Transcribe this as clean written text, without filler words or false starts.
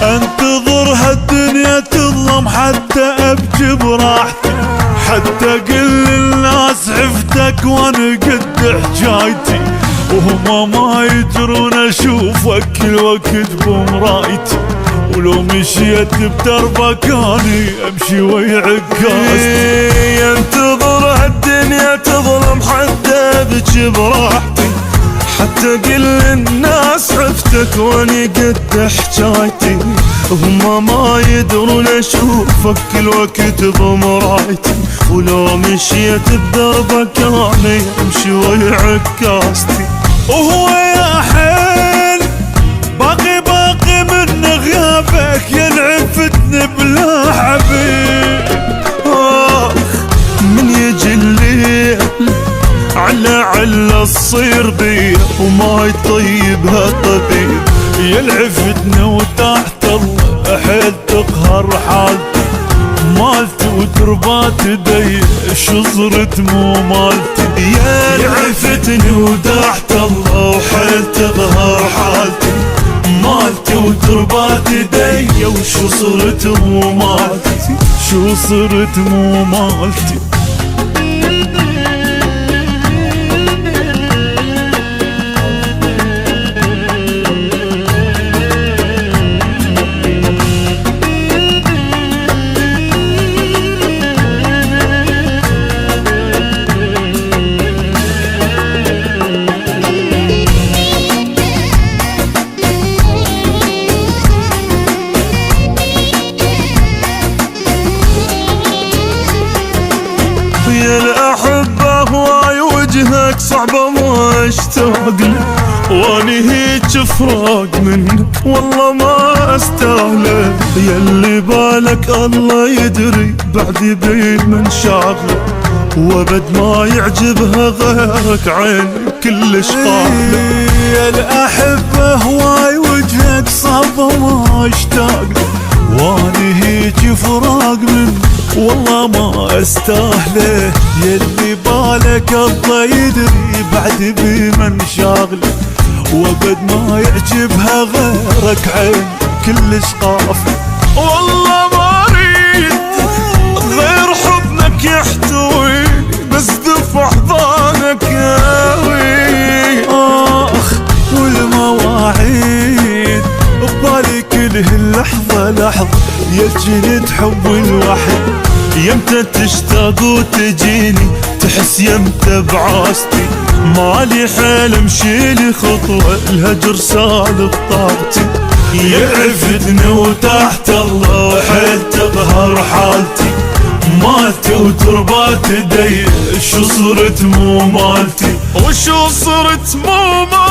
انتظر هالدنيا تظلم حتى ابكي براحتي، حتى كل الناس عفتك وانا قد حجايتي، وهما ما يدرون اشوفك الوقت بمرايتي، ولو مشيت بدربك اني امشي ويعكاستي. ينتظر هالدنيا تظلم حتى ابكي براحتي، حتى كل الناس عفتك واني قد حجايتي، هما ما يدرون اشوفك الوقت بمرايتي، ولو مشيت بدربك اني امشي ويعكاستي. وهو يا حيل باقي من غيابك ينعفتني بلا حبيب. من يجي الليل على الصير بي وما يطيبها طبيب، يلعفتني وتحت الله حيل تقهر حالتي، مالتي وتربات دي شزرت مو مالتي. يلعفتني وتحت الله وحيل تقهر حالتي، مالتي وتربات دي وشو صرت مو مالتي، شو صرت مو مالتي. يا الأحبة هواي وجهك صعبة ما اشتاق له، واني هيج فراق منك والله ما استاهله، ياللي بالك الله يدري بعدي بمن شاغله، وابد ما يعجبها غيرك عيني كلش طاهله. يا الأحبة هواي وجهك صعبة ما اشتاق له، واني هيج فراق منك والله ما استاهله، يلي بالك الله يدري بعد بمن شاغله، وابد ما يعجبها غيرك عين كلش قافله. والله ما اريد غير حضنك يحتويني، بس دفع احضانك ياوي. والمواعيد ببالي كله لحظة لحظة، يجيني تحب الوحيد، يمتى تشتاق وتجيني تحس يمتى بعاستي، مالي حيل امشي لي خطوة الهجر سالب طاقتي. يعفتني وتحت الله وحيل تقهر حالتي، مالتي وتربات دي شو صرت مو مالتي، وشو صرت مو مالتي.